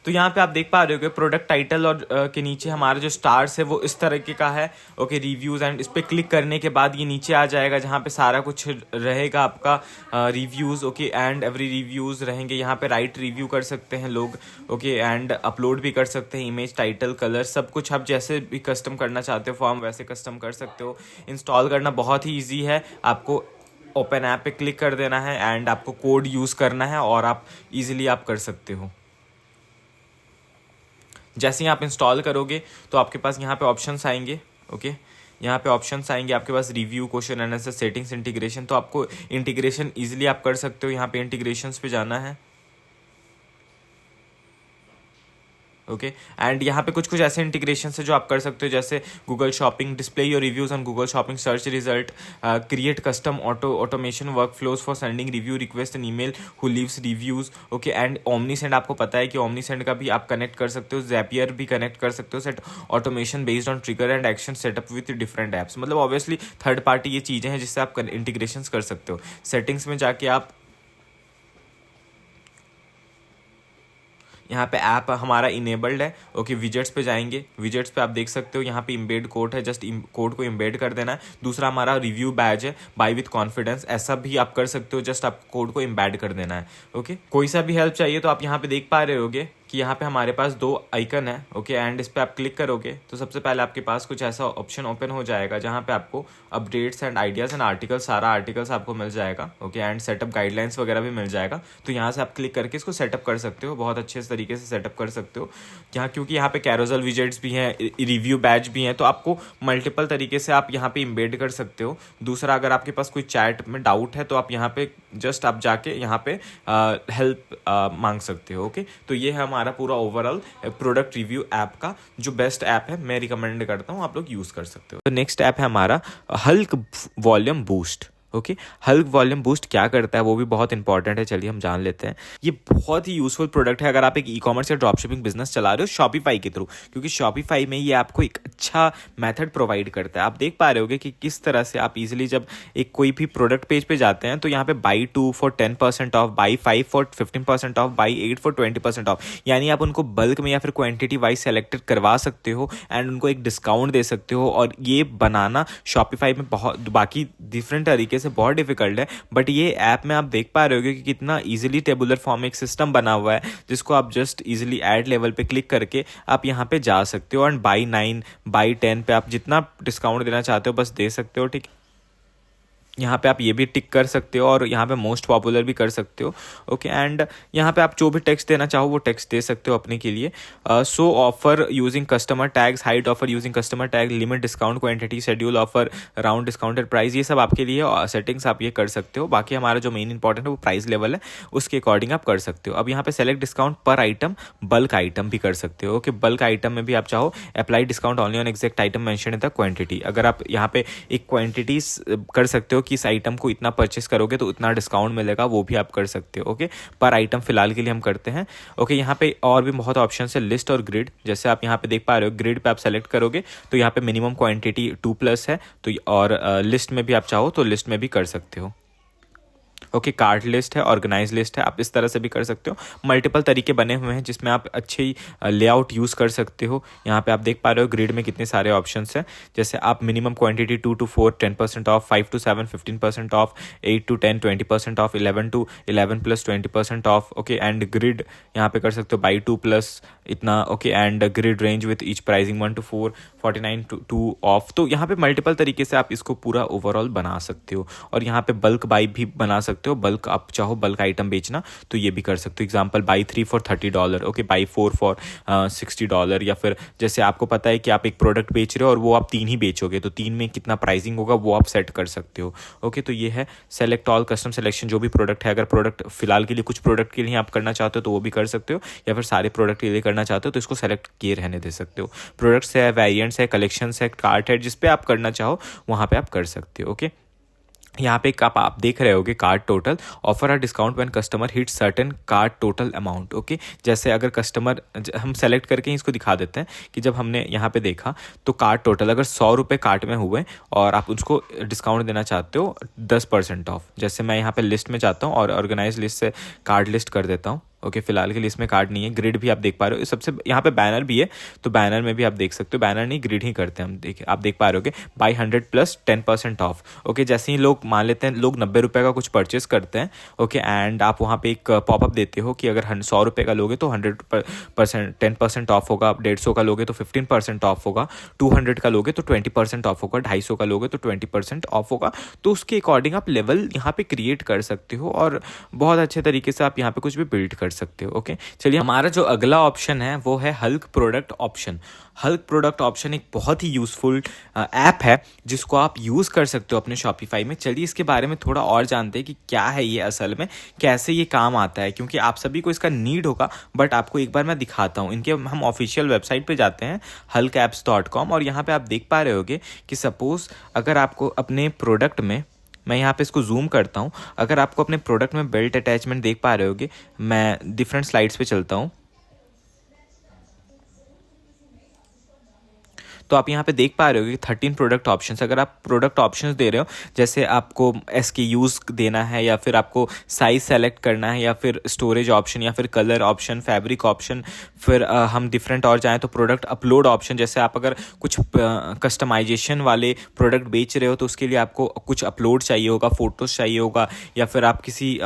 तो यहाँ पे आप देख पा रहे हो कि प्रोडक्ट टाइटल और के नीचे हमारा जो स्टार्स है वो इस तरीके का है। ओके, रिव्यूज़, एंड इस पर क्लिक करने के बाद ये नीचे आ जाएगा जहाँ पे सारा कुछ रहेगा आपका reviews. Okay, and every reviews रहेंगे। यहाँ पे राइट रिव्यू कर सकते हैं लोग। ओके, एंड अपलोड भी कर सकते हैं इमेज, टाइटल, कलर, सब कुछ आप जैसे भी कस्टम करना चाहते हो फॉर्म वैसे कस्टम कर सकते हो। इंस्टॉल करना बहुत ही ईजी है। आपको ओपन ऐप पे क्लिक कर देना है एंड आपको कोड यूज़ करना है और आप ईजिली आप कर सकते हो। जैसे ही आप इंस्टॉल करोगे तो आपके पास यहाँ पे ऑप्शंस आएंगे। ओके, यहाँ पे ऑप्शंस आएंगे आपके पास review, question analysis, settings, integration. तो आपको इंटीग्रेशन इजीली आप कर सकते हो। यहाँ पे इंटीग्रेशंस पे जाना है। ओके, एंड यहाँ पे कुछ कुछ ऐसे इंटीग्रेशन है जो आप कर सकते हो, जैसे Google shopping, display your reviews on Google shopping search result, create custom automation work flows for sending review request and email who leaves reviews. Okay, and omni send, आपको पता है कि ओमनी सेंड का भी आप कनेक्ट कर सकते हो। ज़ैपियर भी कनेक्ट कर सकते हो। Set automation based on trigger and action setup with different apps. मतलब ऑब्वियसली थर्ड पार्टी ये चीज़ें हैं जिससे आप इंटीग्रेशन कर सकते हो। सेटिंग्स में जाके आप यहाँ पे ऐप हमारा इनेबल्ड है। ओके, विजेट्स पे जाएंगे। विजेट्स पे आप देख सकते हो यहाँ पे इम्बेड कोड है, जस्ट कोड को इम्बेड कर देना है। दूसरा हमारा रिव्यू बैज है, बाय विथ कॉन्फिडेंस, ऐसा भी आप कर सकते हो, जस्ट आप कोड को इम्बेड कर देना है। ओके, कोई सा भी हेल्प चाहिए तो आप यहाँ पे देख पा रहे होगे कि यहाँ पे हमारे पास दो आइकन है। ओके, एंड इस पर आप क्लिक करोगे तो सबसे पहले आपके पास कुछ ऐसा ऑप्शन ओपन हो जाएगा जहाँ पे आपको updates and ideas and article, सारा आर्टिकल्स आपको मिल जाएगा। ओके, एंड सेटअप गाइडलाइंस वगैरह भी मिल जाएगा। तो यहाँ से आप क्लिक करके इसको सेटअप कर सकते हो, बहुत अच्छे तरीके से सेटअप कर सकते हो। यहाँ क्योंकि यहाँ पे कैरोसल विजेट्स भी हैं, रिव्यू बैच भी हैं, तो आपको मल्टीपल तरीके से आप यहाँ पे इम्बेड कर सकते हो। दूसरा, अगर आपके पास कोई चैट में डाउट है तो आप यहाँ पे जस्ट आप जाके यहाँ पे हेल्प मांग सकते हो। ओके, तो ये है हमारा पूरा ओवरऑल प्रोडक्ट रिव्यू ऐप का जो बेस्ट ऐप है, मैं रिकमेंड करता हूँ, आप लोग यूज़ कर सकते हो। तो नेक्स्ट ऐप है हमारा Hulk volume boost. Okay, Hulk volume boost क्या करता है वो भी बहुत इंपॉर्टेंट है, चलिए हम जान लेते हैं। ये बहुत ही यूजफुल प्रोडक्ट है अगर आप एक ई कॉमर्स या ड्रॉप शिपिंग बिजनेस चला रहे हो शॉपिफाई के थ्रू, क्योंकि शॉपिफाई में ये आपको एक अच्छा मेथड प्रोवाइड करता है। आप देख पा रहे होगे कि किस तरह से आप इजीली जब एक कोई भी प्रोडक्ट पेज पे जाते हैं तो यहाँ पे by 2 for 10% of, by 5 for 15% of, by 8 for 20% of, यानी आप उनको बल्क में या फिर क्वांटिटी वाइज सेलेक्टेड करवा सकते हो एंड उनको एक डिस्काउंट दे सकते हो। और ये बनाना शॉपिफाई में बहुत बाकी डिफरेंट तरीके से बहुत डिफिकल्ट है, बट ये ऐप में आप देख पा रहे होगे कि कितना इजीली टेबुलर फॉर्म एक सिस्टम बना हुआ है जिसको आप जस्ट इजीली ऐड लेवल पे क्लिक करके आप यहाँ पे जा सकते हो एंड बाई 9 बाई 10 पे आप जितना डिस्काउंट देना चाहते हो बस दे सकते हो। ठीक, यहाँ पे आप ये भी टिक कर सकते हो और यहाँ पे मोस्ट पॉपुलर भी कर सकते हो। ओके, एंड यहाँ पे आप जो भी टेक्स्ट देना चाहो वो टेक्स्ट दे सकते हो अपने के लिए। सो offer using customer tags, hide offer using customer tag, limit discount, quantity, schedule offer, round discounted price, ये सब आपके लिए सेटिंग्स आप ये कर सकते हो। बाकी हमारा जो मेन इंपॉर्टेंट है वो प्राइस लेवल है, उसके अकॉर्डिंग आप कर सकते हो। अब यहाँ पे सेलेक्ट डिस्काउंट पर आइटम, बल्क आइटम भी कर सकते हो। ओके, बल्क आइटम में भी आप चाहो apply discount only on exact item mention in the quantity. अगर आप यहाँ पे एक क्वांटिटी कर सकते हो कि इस आइटम को इतना परचेस करोगे तो उतना डिस्काउंट मिलेगा, वो भी आप कर सकते हो। ओके, पर आइटम फिलहाल के लिए हम करते हैं। ओके, यहाँ पे और भी बहुत ऑप्शन है, लिस्ट और ग्रिड। जैसे आप यहाँ पे देख पा रहे हो, ग्रिड पे आप सेलेक्ट करोगे तो यहाँ पे मिनिमम क्वांटिटी 2+ है, तो और लिस्ट में भी आप चाहो तो लिस्ट में भी कर सकते हो। ओके, कार्ड लिस्ट है, ऑर्गेनाइज लिस्ट है, आप इस तरह से भी कर सकते हो। मल्टीपल तरीके बने हुए हैं जिसमें आप अच्छे ही लेआउट यूज़ कर सकते हो। यहाँ पे आप देख पा रहे हो ग्रिड में कितने सारे ऑप्शंस हैं, जैसे आप minimum quantity 2 to 4 10% of, 5 to 7 15% of, 8 to 10 20% of, 11 to 11 + 20% of. Okay, and grid यहाँ पे कर सकते हो बाई 2+ इतना। Okay, and grid range with each pricing 1 to 4 49 to 2 of. तो यहाँ पे मल्टीपल तरीके से आप इसको पूरा ओवरऑल बना सकते हो। और यहाँ पे बल्क बाई भी बना सकते हो, बल्क आप चाहो बल्क आइटम बेचना तो ये भी कर सकते हो। Example by 3 for $30, okay, by 4 for $60, या फिर जैसे आपको पता है कि आप एक प्रोडक्ट बेच रहे हो और वो आप 3 ही बेचोगे तो 3 में कितना प्राइसिंग होगा वो आप सेट कर सकते हो। ओके, तो ये है सेलेक्ट ऑल कस्टम सिलेक्शन, जो भी प्रोडक्ट है। अगर प्रोडक्ट फिलहाल के लिए कुछ प्रोडक्ट के लिए आप करना चाहते हो तो वो भी कर सकते हो, या फिर सारे प्रोडक्ट के लिए करना चाहते हो तो इसको सेलेक्ट किए रहने दे सकते हो। प्रोडक्ट्स है, वेरिएंट्स है, कलेक्शंस है, कार्ट है, जिस पे आप करना चाहो वहाँ पे आप कर सकते हो। ओके, यहाँ पे आप देख रहे होगे card total, offer a discount when customer hit certain card total amount. Okay, जैसे अगर कस्टमर, हम सेलेक्ट करके ही इसको दिखा देते हैं कि जब हमने यहाँ पे देखा तो कार्ड टोटल अगर 100 रुपये कार्ट में हुए और आप उसको डिस्काउंट देना चाहते हो 10% ऑफ, जैसे मैं यहाँ पे लिस्ट में जाता हूँ और ऑर्गेनाइज लिस्ट से कार्ड लिस्ट कर देता हूँ। ओके, फिलहाल के लिए इसमें कार्ड नहीं है। ग्रिड भी आप देख पा रहे हो, सबसे यहाँ पे बैनर भी है, तो बैनर में भी आप देख सकते हो, बैनर नहीं ग्रिड ही करते हैं हम। देखिए आप देख पा रहे हो बाई 100 प्लस 10% ऑफ। ओके, जैसे ही लोग मान लेते हैं, लोग 90 रुपये का कुछ परचेस करते हैं। ओके, एंड आप वहाँ पे एक पॉपअप देते हो कि अगर 100 रुपये का लोगे तो 100% 10% ऑफ होगा, 150 का लोगे तो 15% ऑफ होगा, 200 का लोगे तो 20% ऑफ होगा, 250 का लोगे तो 20% ऑफ होगा। तो उसके अकॉर्डिंग आप लेवल यहाँ पे क्रिएट कर सकते हो और बहुत अच्छे तरीके से आप यहाँ पे कुछ भी बिल्ड कर सकते हो। ओके, चलिए हमारा जो अगला ऑप्शन है वो है Hulk product option. Hulk product option एक बहुत ही यूज़फुल ऐप है जिसको आप यूज़ कर सकते हो अपने शॉपिफाई में। चलिए इसके बारे में थोड़ा और जानते हैं कि क्या है ये असल में, कैसे ये काम आता है, क्योंकि आप सभी को इसका नीड होगा, बट आपको एक बार मैं दिखाता हूँ। इनके हम ऑफिशियल वेबसाइट पे जाते हैं hulkapps.com और यहाँ पे आप देख पा रहे होगे कि सपोज़ अगर आपको अपने प्रोडक्ट में, मैं यहाँ पे इसको जूम करता हूँ, अगर आपको अपने प्रोडक्ट में बेल्ट अटैचमेंट देख पा रहे होगे, मैं डिफरेंट स्लाइड्स पे चलता हूँ तो आप यहाँ पे देख पा रहे हो कि 13 प्रोडक्ट ऑप्शंस। अगर आप प्रोडक्ट ऑप्शंस दे रहे हो, जैसे आपको SKUs देना है या फिर आपको साइज सेलेक्ट करना है या फिर स्टोरेज ऑप्शन या फिर कलर ऑप्शन, फैब्रिक ऑप्शन, फिर हम डिफरेंट और जाएँ तो प्रोडक्ट अपलोड ऑप्शन, जैसे आप अगर कुछ कस्टमाइजेशन वाले प्रोडक्ट बेच रहे हो तो उसके लिए आपको कुछ अपलोड चाहिए होगा, फोटोज़ चाहिए होगा, या फिर आप किसी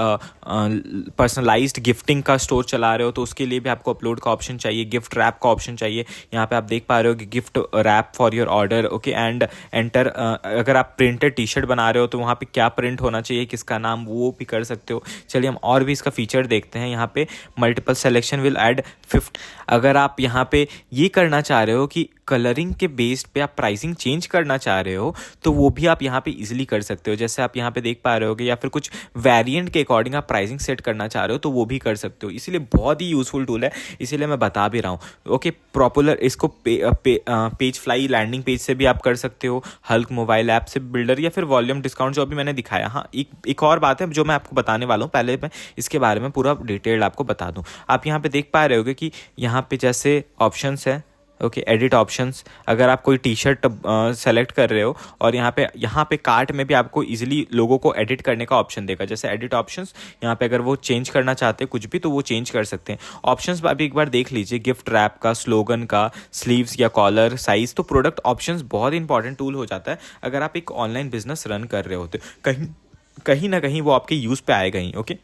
पर्सनलाइज्ड गिफ्टिंग का स्टोर चला रहे हो तो उसके लिए भी आपको अपलोड का ऑप्शन चाहिए, गिफ्ट रैप का ऑप्शन चाहिए। यहाँ पे आप देख पा रहे हो कि gift wrap for your order. Okay, and enter, अगर आप प्रिंटेड टी शर्ट बना रहे हो तो वहाँ पे क्या प्रिंट होना चाहिए, किसका नाम, वो भी कर सकते हो। चलिए हम और भी इसका फीचर देखते हैं। यहाँ पे मल्टीपल सिलेक्शन विल ऐड 50। अगर आप यहाँ पे ये करना चाह रहे हो कि कलरिंग के बेस्ड पे आप प्राइसिंग चेंज करना चाह रहे हो तो वो भी आप यहाँ पे इजीली कर सकते हो। जैसे आप यहाँ पे देख पा रहे होगे, या फिर कुछ वेरिएंट के अकॉर्डिंग आप प्राइसिंग सेट करना चाह रहे हो तो वो भी कर सकते हो। इसीलिए बहुत ही यूज़फुल टूल है, इसीलिए मैं बता भी रहा हूँ। ओके, प्रॉपुलर इसको पेज फ्लाई लैंडिंग पेज से भी आप कर सकते हो, हल्क मोबाइल ऐप से बिल्डर, या फिर वॉल्यूम डिस्काउंट जो अभी मैंने दिखाया। हाँ, एक और बात है जो मैं आपको बताने वाला हूँ, पहले मैं इसके बारे में पूरा डिटेल्ड आपको बता दूँ। आप यहाँ पे देख पा रहे होगे कि यहाँ पे जैसे ऑप्शंस है, ओके, एडिट ऑप्शंस। अगर आप कोई टी शर्ट सेलेक्ट कर रहे हो और यहाँ पे कार्ट में भी आपको इजीली लोगों को एडिट करने का ऑप्शन देगा, जैसे एडिट ऑप्शंस। यहाँ पे अगर वो चेंज करना चाहते हैं कुछ भी तो वो चेंज कर सकते हैं। ऑप्शंस अभी एक बार देख लीजिए, गिफ्ट रैप का, स्लोगन का, स्लीव्स या कॉलर, साइज। तो प्रोडक्ट ऑप्शंस बहुत इंपॉर्टेंट टूल हो जाता है अगर आप एक ऑनलाइन बिजनेस रन कर रहे होते, कहीं ना कहीं वो आपके यूज़ पे आएगा ही। Okay,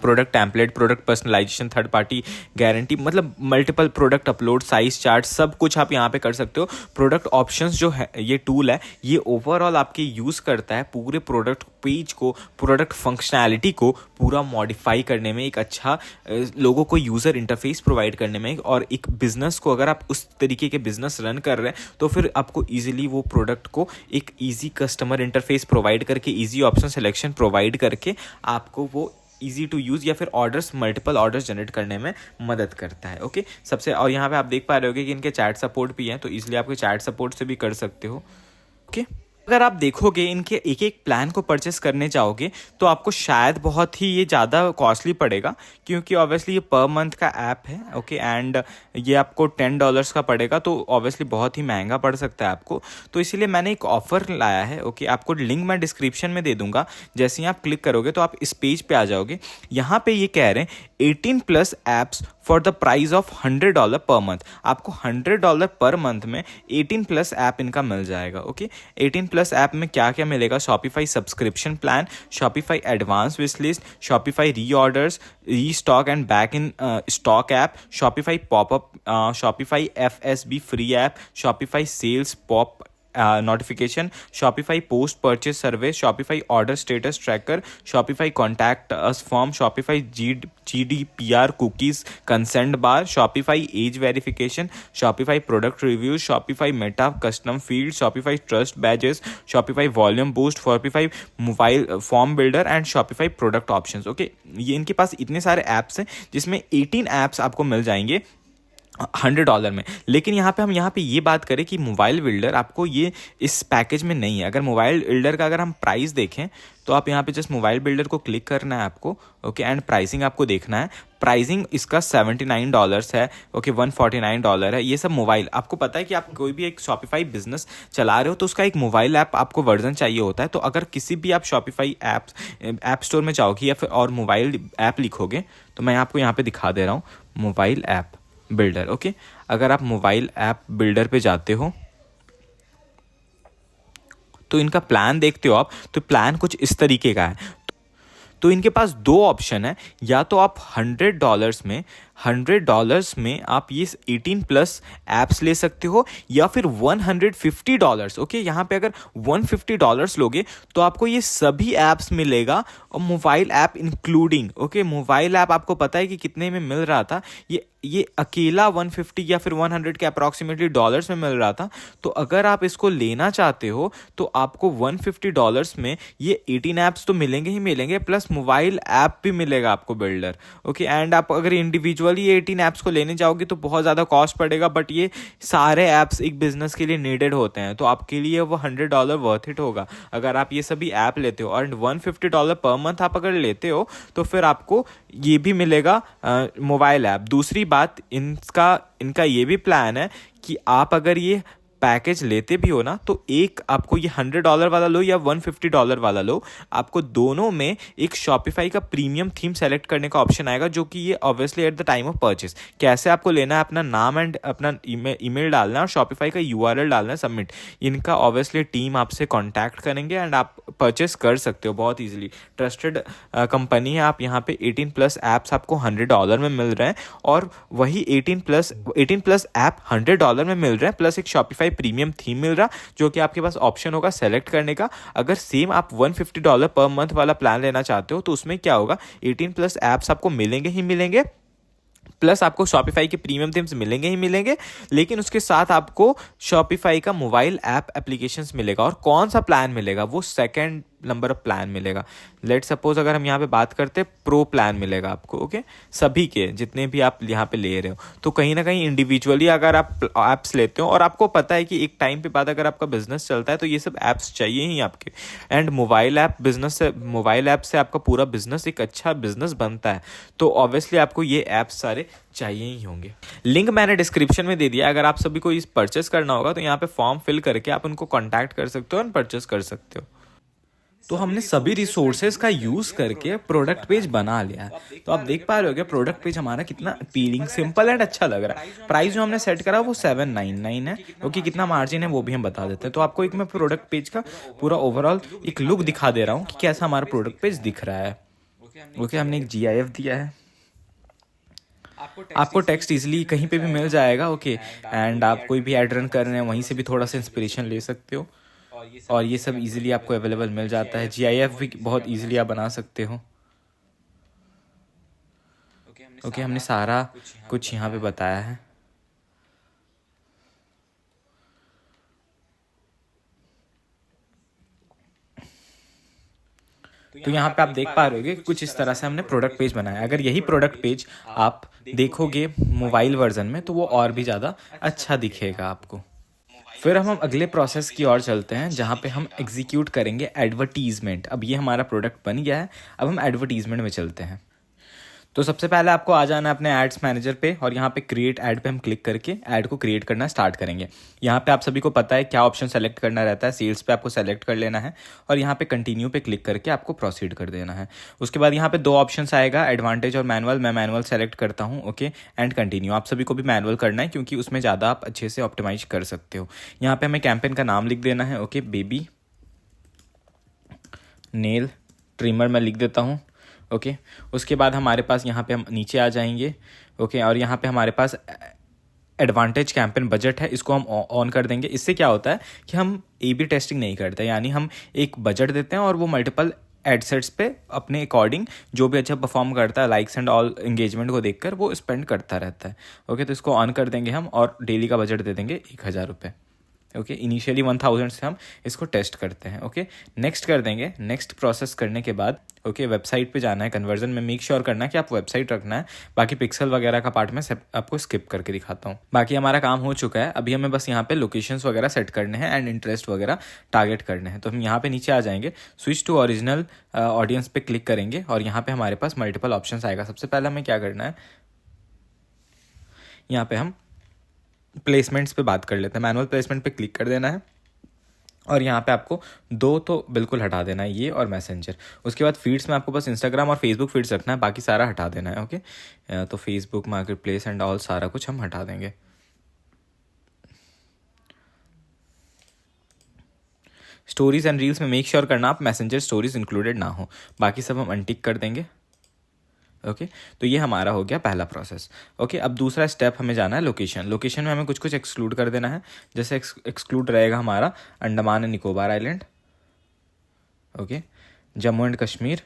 product template, product personalization, third party guarantee, मतलब multiple product upload, size chart, सब कुछ आप यहाँ पे कर सकते हो। प्रोडक्ट ऑप्शंस जो है ये टूल है, ये ओवरऑल आपके यूज़ करता है पूरे प्रोडक्ट पेज को, प्रोडक्ट फंक्शनैलिटी को पूरा मॉडिफाई करने में, एक अच्छा लोगों को यूज़र इंटरफेस प्रोवाइड करने में। और एक बिजनेस को अगर आप उस तरीके के बिजनेस रन कर रहे हैं तो फिर आपको ईजिली वो प्रोडक्ट को एक ईजी कस्टमर इंटरफेस प्रोवाइड करके, ईजी ऑप्शन सिलेक्शन प्रोवाइड करके आपको वो ईजी टू यूज़ या फिर ऑर्डर्स, मल्टीपल ऑर्डर्स जनरेट करने में मदद करता है। ओके, सबसे, और यहाँ पे आप देख पा रहे होगे कि इनके चैट सपोर्ट भी है, तो इसलिए आपके चैट सपोर्ट से भी कर सकते हो। ओके, अगर आप देखोगे इनके एक एक प्लान को परचेस करने जाओगे तो आपको शायद बहुत ही ये ज़्यादा कॉस्टली पड़ेगा, क्योंकि ऑब्वियसली ये पर मंथ का ऐप है। ओके, एंड ये आपको $10 का पड़ेगा, तो ऑब्वियसली बहुत ही महंगा पड़ सकता है आपको। तो इसीलिए मैंने एक ऑफ़र लाया है। ओके, आपको लिंक मैं डिस्क्रिप्शन में दे दूंगा, जैसे ही आप क्लिक करोगे तो आप इस पेज पे आ जाओगे। यहाँ पे ये कह रहे हैं 18+ apps for the price of $100 per month. आपको $100 पर मंथ में 18+ ऐप इनका मिल जाएगा। ओके, 18+ ऐप में क्या क्या मिलेगा? Shopify subscription plan, Shopify advance wish list, Shopify reorders, restock and back in stock app, Shopify popup, Shopify FSB free app, Shopify sales pop notification, Shopify post purchase survey, Shopify order status tracker, Shopify contact us form, Shopify GDPR cookies consent bar, Shopify age verification, Shopify product reviews, Shopify meta custom fields, Shopify trust badges, Shopify volume boost, Shopify mobile form builder and Shopify product options. Okay, ये इनके पास इतने सारे apps हैं जिसमें 18 apps आपको मिल जाएंगे $100 में। लेकिन यहाँ पे ये बात करें कि मोबाइल बिल्डर आपको ये इस पैकेज में नहीं है। अगर मोबाइल बिल्डर का अगर हम प्राइस देखें तो आप यहाँ पे जस्ट मोबाइल बिल्डर को क्लिक करना है आपको, ओके, एंड प्राइसिंग आपको देखना है। प्राइसिंग इसका $79 है, ओके, $149 है। ये सब मोबाइल, आपको पता है कि आप कोई भी एक शॉपिफाई बिजनेस चला रहे हो तो उसका एक मोबाइल ऐप आपको वर्जन चाहिए होता है। तो अगर किसी भी आप शॉपिफाई ऐप स्टोर में जाओगे या फिर और मोबाइल ऐप लिखोगे तो मैं आपको यहाँ पे दिखा दे रहा हूँ मोबाइल ऐप बिल्डर, ओके। अगर आप मोबाइल ऐप बिल्डर पे जाते हो तो इनका प्लान देखते हो आप, तो प्लान कुछ इस तरीके का है। तो इनके पास दो ऑप्शन है, या तो आप $100 में आप ये 18+ ऐप्स ले सकते हो, या फिर $150, ओके। यहाँ पे अगर $150 लोगे तो आपको ये सभी ऐप्स मिलेगा और mobile app including, okay. Mobile app आपको पता है कि कितने में मिल रहा था, ये अकेला 150 या फिर 100 के अप्रॉक्सीमेटली डॉलर्स में मिल रहा था। तो अगर आप इसको लेना चाहते हो तो आपको $150 में ये 18 ऐप्स तो मिलेंगे ही मिलेंगे, प्लस मोबाइल ऐप भी मिलेगा आपको बिल्डर, ओके। एंड आप अगर इंडिविजुअली 18 ऐप्स को लेने जाओगे तो बहुत ज़्यादा कॉस्ट पड़ेगा, बट ये सारे ऐप्स एक बिजनेस के लिए नीडेड होते हैं, तो आपके लिए वो $100 वर्थ इट होगा अगर आप ये सभी ऐप लेते हो। और $150 पर मंथ आप अगर लेते हो तो फिर आपको ये भी मिलेगा मोबाइल ऐप। दूसरी बात, इनका ये भी प्लान है कि आप अगर ये पैकेज लेते भी हो ना तो एक आपको ये $100 वाला लो या $150 वाला लो, आपको दोनों में एक शॉपिफाई का प्रीमियम थीम सेलेक्ट करने का ऑप्शन आएगा, जो कि ये obviously at the time of purchase कैसे आपको लेना है, अपना नाम एंड अपना ईमेल डालना है और शॉपिफाई का URL डालना है, सबमिट। इनका ऑब्वियसली टीम आपसे कॉन्टैक्ट करेंगे एंड आप परचेस कर सकते हो बहुत ईजिली। ट्रस्टेड कंपनी है। आप यहाँ पे 18+ ऐप्स आपको $100 में मिल रहे हैं, और वही 18+ ऐप $100 में मिल रहे हैं, प्लस एक शॉपिफाई प्रीमियम थीम मिल रहा, जो कि आपके पास ऑप्शन होगा सेलेक्ट करने का। अगर सेम आप $150 पर मंथ वाला प्लान लेना चाहते हो तो उसमें क्या होगा, 18+ ऐप्स आपको मिलेंगे ही मिलेंगे, प्लस आपको शॉपिफाई के प्रीमियम थीम्स मिलेंगे ही मिलेंगे, लेकिन उसके साथ आपको शॉपिफाई का मोबाइल ऐप एप्लीकेशंस मिलेगा। और कौन सा प्लान मिलेगा, वो सेकंड नंबर ऑफ प्लान मिलेगा। लेट सपोज अगर हम यहाँ पे बात करते हैं, प्रो प्लान मिलेगा आपको, ओके। सभी के जितने भी आप यहाँ पे ले रहे हो, तो कहीं ना कहीं इंडिविजुअली अगर आप ऐप्स लेते हो और आपको पता है कि एक टाइम पे बाद अगर आपका बिजनेस चलता है तो ये सब ऐप्स चाहिए ही आपके। एंड मोबाइल ऐप से आपका पूरा बिजनेस एक अच्छा बिजनेस बनता है, तो ऑब्वियसली आपको ये ऐप्स सारे चाहिए ही होंगे। लिंक मैंने डिस्क्रिप्शन में दे दिया, अगर आप सभी को इस परचेस करना होगा तो यहाँ पे फॉर्म फिल करके आप उनको कॉन्टैक्ट कर सकते हो और परचेस कर सकते हो। तो हमने सभी रिसोर्सेज का यूज़ करके प्रोडक्ट पेज बना लिया है। तो आप देख पा रहे हो प्रोडक्ट पेज हमारा कितना अपीलिंग, सिंपल एंड अच्छा लग रहा है। प्राइस जो हमने सेट करा वो $799 है, क्योंकि कितना मार्जिन है वो भी हम बता देते हैं। तो आपको एक मैं प्रोडक्ट पेज का पूरा ओवरऑल एक लुक दिखा दे रहा हूँ कि कैसा हमारा प्रोडक्ट पेज दिख रहा है, ओके। हमने एक GIF दिया है, आपको टेक्स्ट इजीली कहीं पे भी मिल जाएगा, ओके। एंड आप कोई भी एड रन कर रहे हैं वहीं से भी थोड़ा सा इंस्पिरेशन ले सकते हो, और ये सब इजीली आपको अवेलेबल मिल जाता है। GIF भी बहुत इजीली आप बना सकते हो, ओके। हमने सारा कुछ यहाँ पे बताया है। तो यहाँ पे आप देख पा रहे हो कुछ इस तरह से हमने प्रोडक्ट पेज बनाया। अगर यही प्रोडक्ट पेज आप देखोगे मोबाइल वर्जन में तो वो और भी ज़्यादा अच्छा दिखेगा आपको। फिर हम अगले प्रोसेस की ओर चलते हैं, जहाँ पे हम एग्जीक्यूट करेंगे एडवर्टीजमेंट। अब ये हमारा प्रोडक्ट बन गया है, अब हम एडवर्टीजमेंट में चलते हैं। तो सबसे पहले आपको आ जाना है अपने एड्स मैनेजर पे, और यहाँ पे क्रिएट ऐड पे हम क्लिक करके ऐड को क्रिएट करना स्टार्ट करेंगे। यहाँ पे आप सभी को पता है क्या ऑप्शन सेलेक्ट करना रहता है, सेल्स पे आपको सेलेक्ट कर लेना है, और यहाँ पे कंटिन्यू पे क्लिक करके आपको प्रोसीड कर देना है। उसके बाद यहाँ पे दो ऑप्शन आएगा, एडवांटेज और मैनुअल। मैं मैनुअल सेलेक्ट करता हूँ, ओके, एंड कंटिन्यू। आप सभी को भी मैनुअल करना है क्योंकि उसमें ज़्यादा आप अच्छे से ऑप्टिमाइज कर सकते हो। यहाँ पे हमें कैंपेन का नाम लिख देना है, ओके, बेबी नेल ट्रिमर मैं लिख देता हूँ, ओके। उसके बाद हमारे पास यहाँ पे हम नीचे आ जाएंगे, ओके, और यहाँ पे हमारे पास एडवांटेज कैंपेन बजट है, इसको हम ऑन कर देंगे। इससे क्या होता है कि हम A/B टेस्टिंग नहीं करते, यानी हम एक बजट देते हैं और वो मल्टीपल एड सेट्स पे अपने अकॉर्डिंग जो भी अच्छा परफॉर्म करता है, लाइक्स एंड ऑल एंगेजमेंट को देखकर वो स्पेंड करता रहता है, ओके। तो इसको ऑन कर देंगे हम, और डेली का बजट दे देंगे 1000 ओके। इनिशियली 1000 से हम इसको टेस्ट करते हैं, ओके। नेक्स्ट कर देंगे। नेक्स्ट प्रोसेस करने के बाद ओके वेबसाइट पे जाना है, कन्वर्जन में मेक श्योर करना है कि आप वेबसाइट रखना है, बाकी पिक्सल वगैरह का पार्ट मैं आपको स्किप करके दिखाता हूँ। बाकी हमारा काम हो चुका है, अभी हमें बस यहाँ पे लोकेशंस वगैरह सेट करने हैं एंड इंटरेस्ट वगैरह टारगेट करने हैं। तो हम यहाँ पे नीचे आ जाएंगे, स्विच टू ओरिजिनल ऑडियंस पे क्लिक करेंगे और यहाँ पे हमारे पास मल्टीपल ऑप्शंस आएगा। सबसे पहले हमें क्या करना है, यहाँ पे हम प्लेसमेंट्स पे बात कर लेते हैं। मैनुअल प्लेसमेंट पे क्लिक कर देना है और यहाँ पे आपको 2 तो बिल्कुल हटा देना है, ये और मैसेंजर। उसके बाद फीड्स में आपको बस इंस्टाग्राम और फेसबुक फीड्स रखना है, बाकी सारा हटा देना है। ओके तो Facebook, market place and all सारा कुछ हम हटा देंगे। स्टोरीज एंड रील्स में मेक श्योर करना आप मैसेंजर स्टोरीज इंक्लूडेड ना हो, बाकी सब हम अनटिक कर देंगे। ओके तो ये हमारा हो गया पहला प्रोसेस। ओके अब दूसरा स्टेप हमें जाना है लोकेशन। लोकेशन में हमें कुछ कुछ एक्सक्लूड कर देना है, जैसे एक्सक्लूड रहेगा हमारा Andaman and Nicobar island, okay Jammu and Kashmir,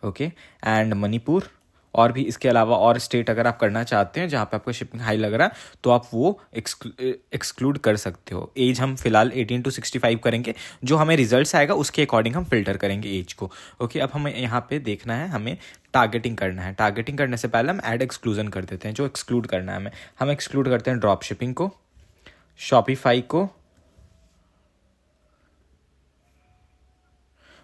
okay and Manipur, और भी इसके अलावा और स्टेट अगर आप करना चाहते हैं जहाँ पे आपको शिपिंग हाई लग रहा है तो आप वो एक्सक्लूड कर सकते हो। एज हम फिलहाल 18 to 65 करेंगे, जो हमें रिजल्ट्स आएगा उसके अकॉर्डिंग हम फिल्टर करेंगे एज को। ओके अब हमें यहाँ पे देखना है, हमें टारगेटिंग करना है। टारगेटिंग करने से पहले हम ऐड एक्सक्लूजन कर देते हैं, जो एक्सक्लूड करना है हम एक्सक्लूड करते हैं ड्रॉप शिपिंग को, शॉपिफाई को,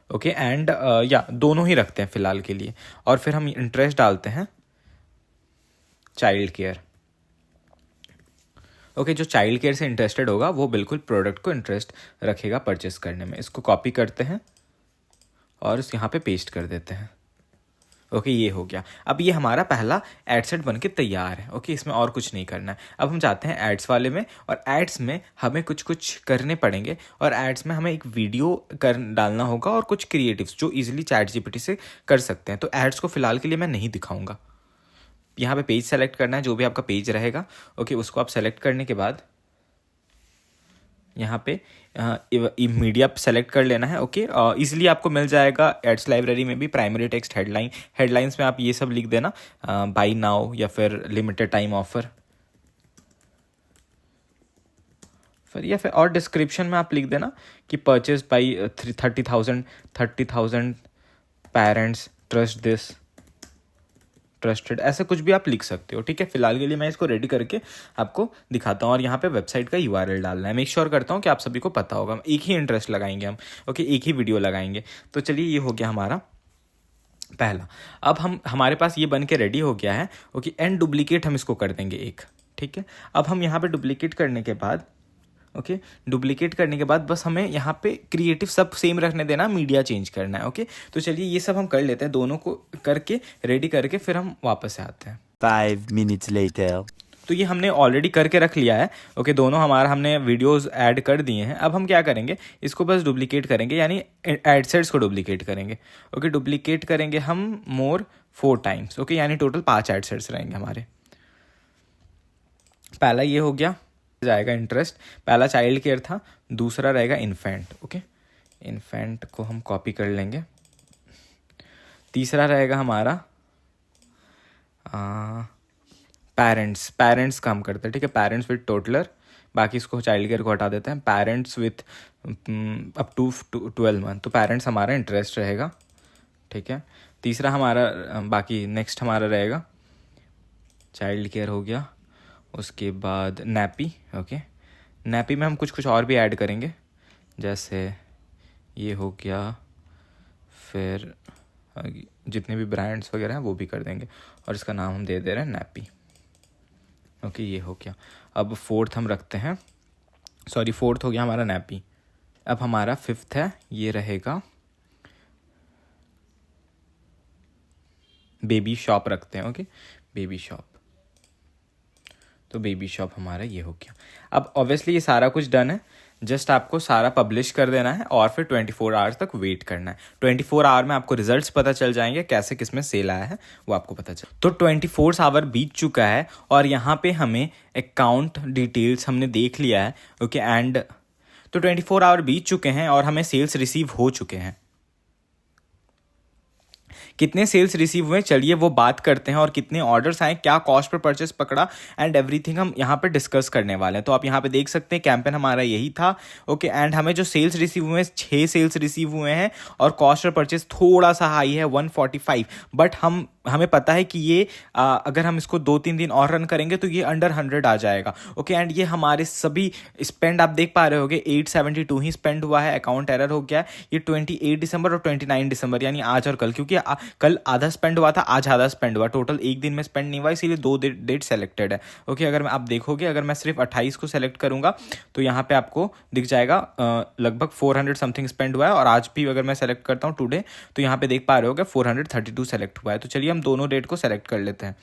ओके एंड या दोनों ही रखते हैं फिलहाल के लिए। और फिर हम इंटरेस्ट डालते हैं चाइल्ड केयर। ओके जो चाइल्ड केयर से इंटरेस्टेड होगा वो बिल्कुल प्रोडक्ट को इंटरेस्ट रखेगा परचेस करने में। इसको कॉपी करते हैं और इस यहाँ पे पेस्ट कर देते हैं। ओके ये हो गया। अब ये हमारा पहला एड सेट बन के तैयार है। ओके इसमें और कुछ नहीं करना है। अब हम जाते हैं एड्स वाले में, और एड्स में हमें कुछ कुछ करने पड़ेंगे, और एड्स में हमें एक वीडियो डालना होगा और कुछ क्रिएटिव्स जो इजीली चैट जीपीटी से कर सकते हैं। तो एड्स को फिलहाल के लिए मैं नहीं दिखाऊंगा। यहाँ पे पेज सेलेक्ट करना है, जो भी आपका पेज रहेगा। ओके उसको आप सेलेक्ट करने के बाद यहाँ पे मीडिया सेलेक्ट कर लेना है। ओके इजीली आपको मिल जाएगा एड्स लाइब्रेरी में भी प्राइमरी टेक्स्ट हेडलाइन। हेडलाइंस में आप ये सब लिख देना, बाई नाउ या फिर लिमिटेड टाइम ऑफर, फिर या फिर और डिस्क्रिप्शन में आप लिख देना कि purchase by 30,000 parents trust this trusted, ऐसे कुछ भी आप लिख सकते हो। ठीक है फिलहाल के लिए मैं इसको रेडी करके आपको दिखाता हूँ, और यहाँ पे वेबसाइट का यूआरएल डालना है। मेक श्योर करता हूँ कि आप सभी को पता होगा। एक ही इंटरेस्ट लगाएंगे हम, ओके एक ही वीडियो लगाएंगे। तो चलिए ये हो गया हमारा पहला। अब हमारे पास ये बन के रेडी हो गया है। ओके एंड डुप्लीकेट हम इसको कर देंगे एक। ठीक है अब हम यहाँ पे डुप्लीकेट करने के बाद, ओके डुप्लीकेट करने के बाद बस हमें यहाँ पे क्रिएटिव सब सेम रखने देना, मीडिया चेंज करना है। ओके तो चलिए ये सब हम कर लेते हैं, दोनों को करके रेडी करके फिर हम वापस से आते हैं। 5 minutes later. तो ये हमने ऑलरेडी करके रख लिया है। ओके दोनों हमारा हमने वीडियोस ऐड कर दिए हैं। अब हम क्या करेंगे, इसको बस डुप्लीकेट करेंगे, यानी एड सेट्स को डुप्लीकेट करेंगे। ओके डुप्लीकेट करेंगे हम मोर 4 times। ओके यानी टोटल 5 एड सेट्स रहेंगे हमारे। पहला ये हो गया जाएगा इंटरेस्ट, पहला चाइल्ड केयर था, दूसरा रहेगा इन्फेंट। ओके इन्फेंट को हम कॉपी कर लेंगे। तीसरा रहेगा हमारा पेरेंट्स काम करते हैं। ठीक है पेरेंट्स विथ टोटलर, बाकी इसको चाइल्ड केयर को हटा देते हैं। Parents with up to 12 month, तो पेरेंट्स हमारा इंटरेस्ट रहेगा। ठीक है तीसरा हमारा बाकी नेक्स्ट हमारा रहेगा चाइल्ड केयर हो गया। उसके बाद नैपी। ओके नैपी में हम कुछ कुछ और भी ऐड करेंगे, जैसे ये हो गया, फिर जितने भी ब्रांड्स वगैरह हैं वो भी कर देंगे, और इसका नाम हम दे रहे हैं नैपी। ओके ये हो गया। अब फोर्थ हम रखते हैं, सॉरी फोर्थ हो गया हमारा नैपी। अब हमारा फिफ्थ है, ये रहेगा बेबी शॉप रखते हैं। ओके बेबी शॉप, तो बेबी शॉप हमारा ये हो गया। अब ऑब्वियसली ये सारा कुछ डन है, जस्ट आपको सारा पब्लिश कर देना है और फिर 24 आवर्स तक वेट करना है। 24 आवर में आपको रिजल्ट्स पता चल जाएंगे, कैसे किसमें सेल आया है वो आपको पता चल। तो 24 आवर बीत चुका है और यहाँ पे हमें अकाउंट डिटेल्स हमने देख लिया है। ओके एंड तो 24 आवर बीत चुके हैं और हमें सेल्स रिसीव हो चुके हैं। कितने सेल्स रिसीव हुए चलिए वो बात करते हैं, और कितने ऑर्डर्स आए, क्या कॉस्ट पर परचेस पकड़ा, एंड एवरीथिंग हम यहाँ पे डिस्कस करने वाले हैं। तो आप यहाँ पे देख सकते हैं कैंपेन हमारा यही था। ओके, एंड हमें जो सेल्स रिसीव हुए हैं 6 सेल्स रिसीव हुए हैं, और कॉस्ट पर परचेस थोड़ा सा हाई है 145, बट हमें पता है कि ये अगर हम इसको 2-3 दिन और रन करेंगे तो ये अंडर 100 आ जाएगा। ओके, एंड ये हमारे सभी स्पेंड आप देख पा रहे होगे 872 ही स्पेंड हुआ है, अकाउंट एरर हो गया। ये 28 दिसंबर और 29 दिसंबर यानी आज और कल, क्योंकि कल आधा स्पेंड हुआ था, आज आधा स्पेंड हुआ, टोटल एक दिन में स्पेंड नहीं हुआ, इसीलिए 2 डेट सेलेक्टेड है। ओके, अगर आप देखोगे, अगर मैं सिर्फ 28 को सेलेक्ट करूंगा तो यहाँ पे आपको दिख जाएगा लगभग 400 समथिंग स्पेंड हुआ है, और आज भी अगर मैं सेलेक्ट करता हूँ टुडे तो यहाँ पे देख पा रहे होगे 432 सेलेक्ट हुआ है। तो चलिए हम दोनों डेट को सेलेक्ट कर लेते हैं।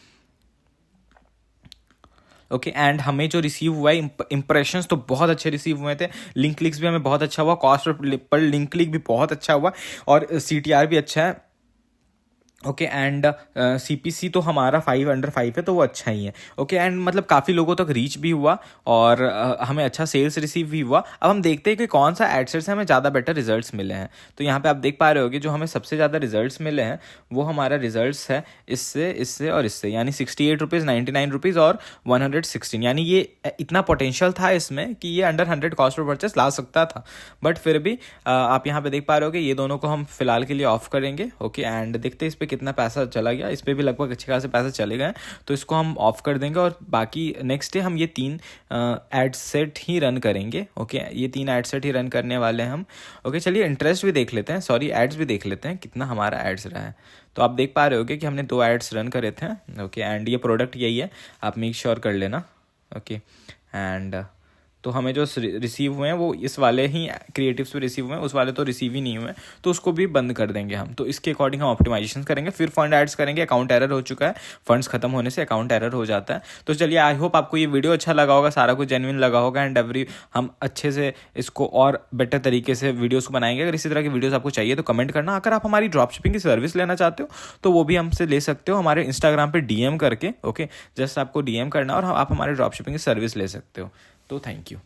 ओके, एंड हमें जो रिसीव हुआ है इंप्रेशंस तो बहुत अच्छे रिसीव हुए थे, लिंक क्लिक्स भी हमें बहुत अच्छा हुआ, कॉस्ट पर लिंक क्लिक भी बहुत अच्छा हुआ, और CTR भी अच्छा है। ओके, एंड CPC तो हमारा 5 अंडर 5 है, तो वो अच्छा ही है। ओके, एंड मतलब काफ़ी लोगों तक रीच भी हुआ, और हमें अच्छा सेल्स रिसीव भी हुआ। अब हम देखते हैं कि कौन सा एडसेट से हमें ज़्यादा बेटर रिजल्ट्स मिले हैं। तो यहाँ पे आप देख पा रहे होगे जो हमें सबसे ज़्यादा रिजल्ट्स मिले हैं वो हमारा रिजल्ट्स है इससे, इससे और इससे, यानी 68 रुपीज़, 99 रुपीज़ और 116, यानी ये इतना पोटेंशियल था इसमें कि ये अंडर 100 कॉस्ट पर परचेस ला सकता था, बट फिर भी आप यहाँ पे देख पा रहे होगे ये दोनों को हम फिलहाल के लिए ऑफ करेंगे। ओके, एंड देखते हैं इस पर कितना पैसा चला गया, इस पर भी लगभग अच्छे खासे पैसे चले गए, तो इसको हम ऑफ कर देंगे, और बाकी नेक्स्ट डे हम ये 3 एड सेट ही रन करेंगे। ओके, ये 3 एड सेट ही रन करने वाले हैं हम। ओके, चलिए इंटरेस्ट भी देख लेते हैं, सॉरी एड्स भी देख लेते हैं कितना हमारा एड्स रहा है। तो आप देख पा रहे होगे कि हमने 2 एड्स रन करे थे। ओके, एंड ये प्रोडक्ट यही है, आप मेक श्योर कर लेना। ओके, एंड तो हमें जो रिसीव हुए हैं वो इस वाले ही क्रिएटिव्स पे रिसीव हुए हैं, उस वाले तो रिसीव ही नहीं हुए, तो उसको भी बंद कर देंगे हम। तो इसके अकॉर्डिंग हम ऑप्टिमाइजेशन करेंगे, फिर फंड ऐड्स करेंगे। अकाउंट एरर हो चुका है, फंड्स खत्म होने से अकाउंट एरर हो जाता है। तो चलिए, आई होप आपको ये वीडियो अच्छा लगा होगा, सारा कुछ जेन्युइन लगा होगा, एंड हम अच्छे से इसको और बेटर तरीके से वीडियोज़ को बनाएंगे। अगर इसी तरह की वीडियोज़ आपको चाहिए तो कमेंट करना। अगर आप हमारी ड्रॉप शिपिंग की सर्विस लेना चाहते हो तो वो भी हमसे ले सकते हो, हमारे इंस्टाग्राम पर DM करके। ओके, जस्ट आपको DM करना और आप हमारे ड्रॉप शिपिंग की सर्विस ले सकते हो। तो थैंक यू।